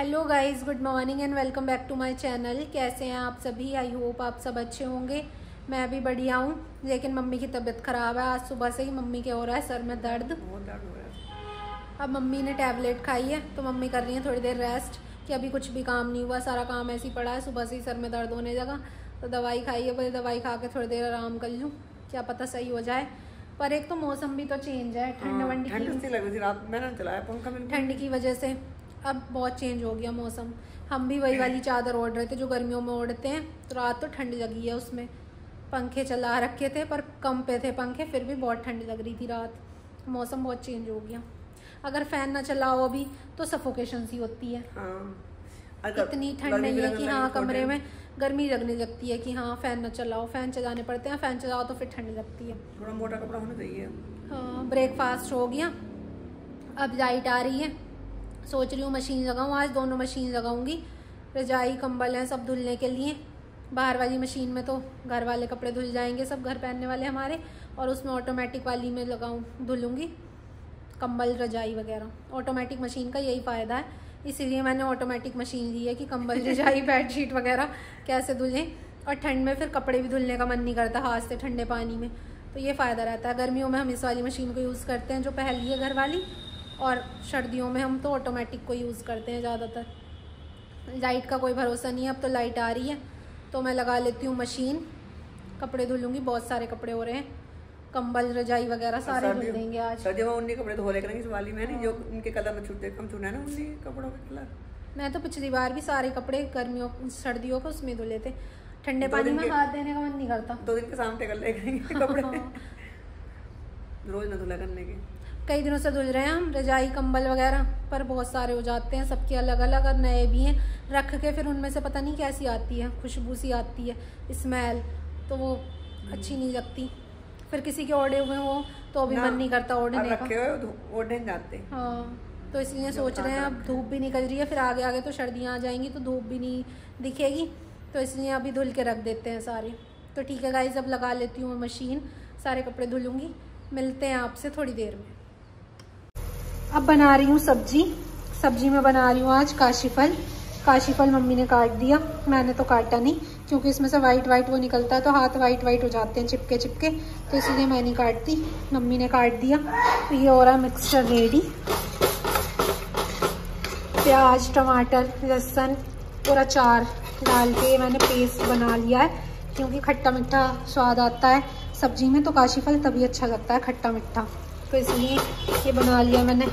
Hello guys, good morning and welcome back to my channel. कैसे हैं आप सभी? आई होप आप सब अच्छे होंगे। मैं भी बढ़िया हूँ, लेकिन मम्मी की तबीयत ख़राब है। आज सुबह से ही मम्मी के हो रहा है सर में दर्द। बहुत दर्द हो रहा है। अब मम्मी ने टैबलेट खाई है तो मम्मी कर रही है थोड़ी देर रेस्ट, कि अभी कुछ भी काम नहीं हुआ, सारा काम ऐसे ही पड़ा है। सुबह से ही सर में दर्द होने लगा तो दवाई खाई है। बोले दवाई खा के थोड़ी देर आराम कर लूँ, क्या पता सही हो जाए। पर एक तो मौसम भी तो चेंज है, ठंड ठंड की वजह से अब बहुत चेंज हो गया मौसम। हम भी वही वाली चादर ओढ़ रहे थे जो गर्मियों में ओढ़ते हैं, तो रात तो ठंड लगी है उसमें। पंखे चला रखे थे पर कम पे थे पंखे, फिर भी बहुत ठंड लग रही थी रात। मौसम बहुत चेंज हो गया। अगर फैन ना चलाओ अभी तो सफोकेशन सी होती है। इतनी ठंड नहीं है कि हाँ कमरे में गर्मी लगने लगती है कि हाँ फैन ना चलाओ। फैन चलाने पड़ते हैं, फैन चलाओ तो फिर ठंड लगती है। थोड़ा मोटा कपड़ा होना चाहिए। हाँ, ब्रेकफास्ट हो गया, अब लाइट आ रही है। सोच रही हूँ मशीन लगाऊँ, आज दोनों मशीन लगाऊंगी। रजाई कंबल हैं सब धुलने के लिए। बाहर वाली मशीन में तो घर वाले कपड़े धुल जाएंगे, सब घर पहनने वाले हमारे, और उसमें ऑटोमेटिक वाली में लगाऊँ धुलूँगी कंबल रजाई वगैरह। ऑटोमेटिक मशीन का यही फ़ायदा है, इसीलिए मैंने ऑटोमेटिक मशीन ली है कि कंबल रजाई बेडशीट वगैरह कैसे धुलें। और ठंड में फिर कपड़े भी धुलने का मन नहीं करता हाथ से ठंडे पानी में, तो ये फ़ायदा रहता है। गर्मियों में हम इस वाली मशीन को यूज़ करते हैं जो पहन ली है घर वाली, और सर्दियों में हम तो ऑटोमेटिक को यूज़ करते हैं ज़्यादातर। लाइट का कोई भरोसा नहीं है, अब तो लाइट आ रही है तो मैं लगा लेती हूँ मशीन, कपड़े धुलूँगी। बहुत सारे कपड़े हो रहे हैं, कंबल रजाई वगैरह सारे धुल देंगे आज। सर्दियों में उन्हीं कपड़े धो लेकर इस वाली में नहीं, जो उनके कलर में छूटे कम छूना है ना, उन्हीं कपड़ों के कलर। मैं तो पिछली बार भी सारे कपड़े गर्मियों सर्दियों के उसमें धुले थे। ठंडे पानी में हाथ देने का मन नहीं करता। 2 दिन के सामने कर लेंगे कपड़े रोज ना धुला करने के। कई दिनों से धुल रहे हैं हम रजाई कंबल वगैरह, पर बहुत सारे हो जाते हैं सबके अलग अलग, और नए भी हैं रख के। फिर उनमें से पता नहीं कैसी आती है, खुशबू सी आती है, स्मेल, तो वो अच्छी नहीं लगती। फिर किसी के ओढ़े हुए हो तो भी मन नहीं करता ओढ़ने का, ओढ़ने जाते। हाँ, तो इसलिए सोच रहे हैं अब धूप भी निकल रही है, फिर आगे आगे तो सर्दियाँ आ जाएंगी तो धूप भी नहीं दिखेगी, तो इसलिए अभी धुल के रख देते हैं सारे। तो ठीक है गाइस, अब लगा लेती हूँ मशीन, सारे कपड़े धुलूँगी। मिलते हैं आपसे थोड़ी देर में। अब बना रही हूँ सब्जी में बना रही हूँ आज काशीफल मम्मी ने काट दिया, मैंने तो काटा नहीं, क्योंकि इसमें से वाइट वो निकलता है तो हाथ वाइट हो जाते हैं चिपके, तो इसलिए मैं नहीं काटती, मम्मी ने काट दिया। तो ये हो रहा है मिक्सचर रेडी। प्याज टमाटर लहसुन और अचार डाल के मैंने पेस्ट बना लिया है, क्योंकि खट्टा मीठा स्वाद आता है सब्जी में, तो काशीफल तभी अच्छा लगता है खट्टा मीठा, तो इसलिए ये बना लिया मैंने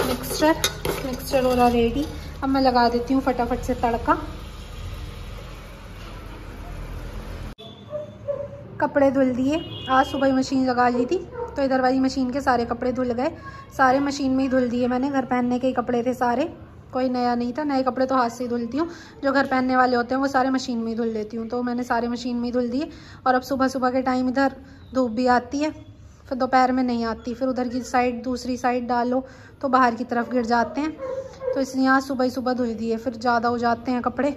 मिक्सचर हो रहा रेडी। अब मैं लगा देती हूँ फटाफट से तड़का। कपड़े धुल दिए, आज सुबह ही मशीन लगा ली थी तो इधर वाली मशीन के सारे कपड़े धुल गए। सारे मशीन में ही धुल दिए मैंने, घर पहनने के ही कपड़े थे सारे, कोई नया नहीं था। नए कपड़े तो हाथ से ही धुलती हूँ, जो घर पहनने वाले होते हैं वो सारे मशीन में ही धुल लेती हूँ, तो मैंने सारे मशीन में ही धुल दिए। और अब सुबह के टाइम इधर धूप भी आती है, फिर दोपहर में नहीं आती, फिर उधर की साइड दूसरी साइड डालो तो बाहर की तरफ गिर जाते हैं, तो इसलिए आज सुबह धुल दिए। फिर ज़्यादा हो जाते हैं कपड़े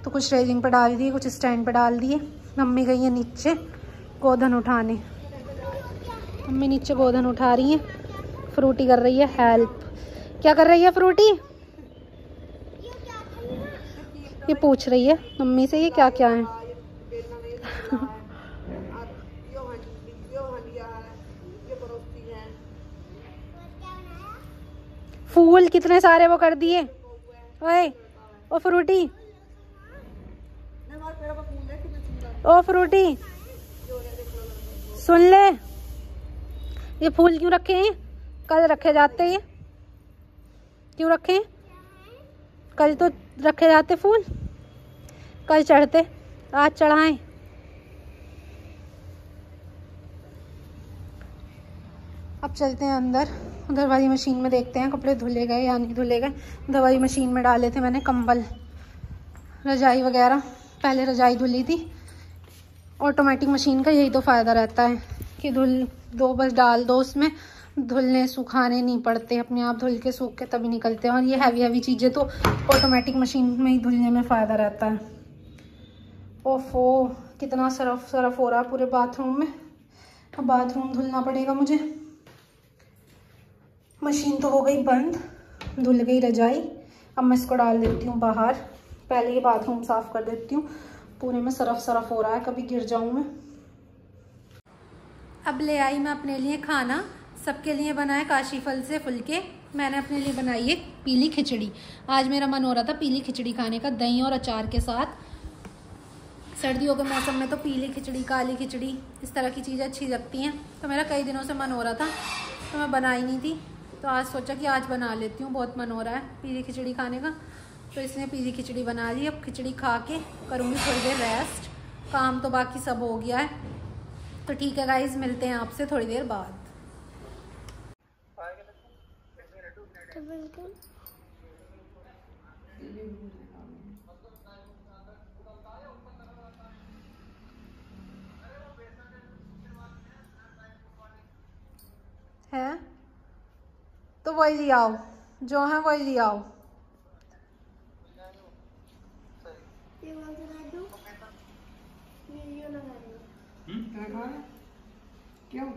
तो कुछ रेलिंग पर डाल दिए, कुछ स्टैंड पर डाल दिए। मम्मी गई है नीचे गोधन उठाने, मम्मी नीचे गोधन उठा रही है, फ्रूटी कर रही है हेल्प। क्या कर रही है फ्रूटी? ये पूछ रही है मम्मी से ये क्या क्या है। फूल कितने सारे वो कर दिए। ओए ओ फ्रूटी, ओ फ्रूटी सुन ले, ये फूल क्यों रखे हैं? कल रखे जाते हैं, क्यों रखे हैं? कल तो रखे जाते फूल, कल चढ़ते, आज चढ़ाएं। अब चलते हैं अंदर, उधर वाली मशीन में देखते हैं कपड़े धुले गए या नहीं धुले गए। उधर वाली मशीन में डाले थे मैंने कंबल रजाई वगैरह, पहले रजाई धुली थी। ऑटोमेटिक मशीन का यही तो फ़ायदा रहता है कि धुल दो, बस डाल दो उसमें, धुलने सुखाने नहीं पड़ते, अपने आप धुल के सूख के तभी निकलते हैं। और ये हैवी चीज़ें तो ऑटोमेटिक मशीन में ही धुलने में फ़ायदा रहता है। ओफो, कितना सरफ हो रहा है पूरे बाथरूम में, अब बाथरूम धुलना पड़ेगा मुझे। मशीन तो हो गई बंद, धुल गई रजाई, अब मैं इसको डाल देती हूँ बाहर। पहले ये बाथरूम साफ़ कर देती हूँ, पूरे में सरफ हो रहा है, कभी गिर जाऊँ मैं। अब ले आई मैं अपने लिए खाना, सबके लिए बनाए काशी फल से फुलके। मैंने अपने लिए बनाई है पीली खिचड़ी। आज मेरा मन हो रहा था पीली खिचड़ी खाने का, दही और अचार के साथ। सर्दियों के मौसम में तो पीली खिचड़ी, काली खिचड़ी, इस तरह की चीज़ें अच्छी लगती हैं। तो मेरा कई दिनों से मन हो रहा था, तो मैं बनाई नहीं थी, तो आज सोचा कि आज बना लेती हूँ। बहुत मन हो रहा है पीली खिचड़ी खाने का, तो इसलिए पीली खिचड़ी बना ली। अब खिचड़ी खा के करूँगी थोड़ी देर रेस्ट। काम तो बाकी सब हो गया है। तो ठीक है गाइज, मिलते हैं आपसे थोड़ी देर बाद। है तो वही ले आओ, जो है वही ले आओ। क्यों?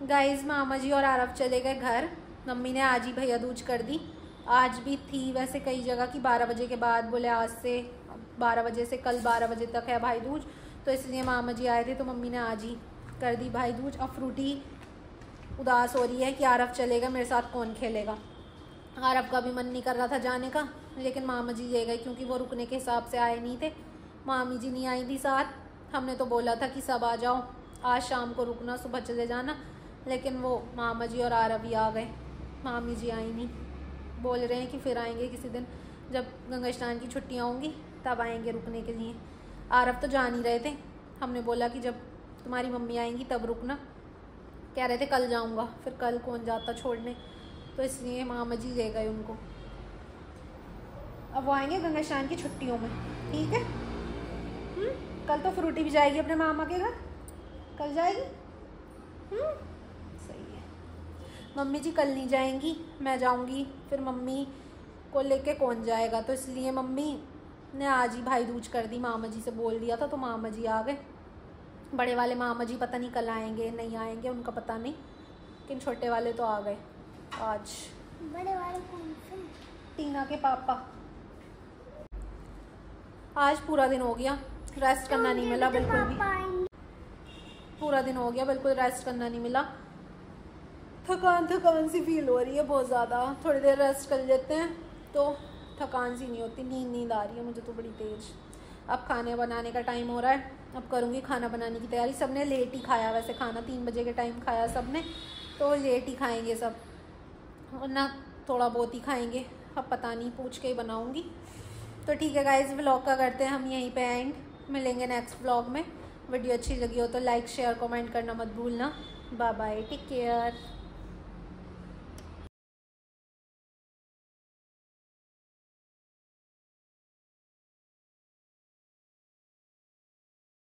गाइज मामा जी और आरव चले गए घर। मम्मी ने आज ही भैया दूज कर दी। आज भी थी वैसे कई जगह की 12 बजे के बाद, बोले आज से 12 बजे से कल 12 बजे तक है भाई दूज, तो इसलिए मामा जी आए थे, तो मम्मी ने आज ही कर दी भाई दूज। अब फ्रूटी उदास हो रही है कि आरव चलेगा, मेरे साथ कौन खेलेगा। आरव का भी मन नहीं कर रहा था जाने का, लेकिन मामा जी ले गए क्योंकि वो रुकने के हिसाब से आए नहीं थे। मामी जी नहीं आई थी साथ। हमने तो बोला था कि सब आ जाओ, आज शाम को रुकना, सुबह चले जाना, लेकिन वो मामा जी और आरव ही आ गए, मामी जी आई नहीं। बोल रहे हैं कि फिर आएंगे किसी दिन, जब गंगा स्नान की छुट्टियाँ होंगी तब आएंगे रुकने के लिए। आरव तो जा नहीं रहे थे, हमने बोला कि जब तुम्हारी मम्मी आएंगी तब रुकना। कह रहे थे कल जाऊंगा, फिर कल कौन जाता छोड़ने, तो इसलिए मामा जी ले गए उनको। अब वो आएंगे गंगा स्नान की छुट्टियों में, ठीक है। कल तो फ्रूटी भी जाएगी अपने मामा के घर, कल जाएगी। सही है। मम्मी जी कल नहीं जाएंगी, मैं जाऊंगी, फिर मम्मी को लेके कौन जाएगा, तो इसलिए मम्मी ने आज ही भाई दूज कर दी। मामा जी से बोल दिया था, तो मामा जी आ गए। बड़े वाले मामा जी पता नहीं कल आएंगे नहीं आएंगे, उनका पता नहीं, लेकिन छोटे वाले तो आ गए आज। बड़े वाले कौन से? टीना के पापा। आज पूरा दिन हो गया, रेस्ट करना नहीं मिला बिल्कुल भी। पूरा दिन हो गया, बिल्कुल रेस्ट करना नहीं मिला। थकान सी फील हो रही है बहुत ज़्यादा। थोड़ी देर रेस्ट कर लेते हैं तो थकान सी नहीं होती। नींद आ रही है मुझे तो बड़ी तेज। अब खाने बनाने का टाइम हो रहा है, अब करूँगी खाना बनाने की तैयारी। सबने लेट ही खाया वैसे खाना, 3 बजे के टाइम खाया सबने, तो लेट ही खाएंगे सब, वरना थोड़ा बहुत ही खाएंगे। अब पता नहीं, पूछ के ही बनाऊँगी। तो ठीक है गाइज, व्लॉग का करते हैं हम यहीं पे एंड। मिलेंगे नेक्स्ट व्लॉग में। वीडियो अच्छी लगी हो तो लाइक शेयर कमेंट करना मत भूलना। Bye bye, take care.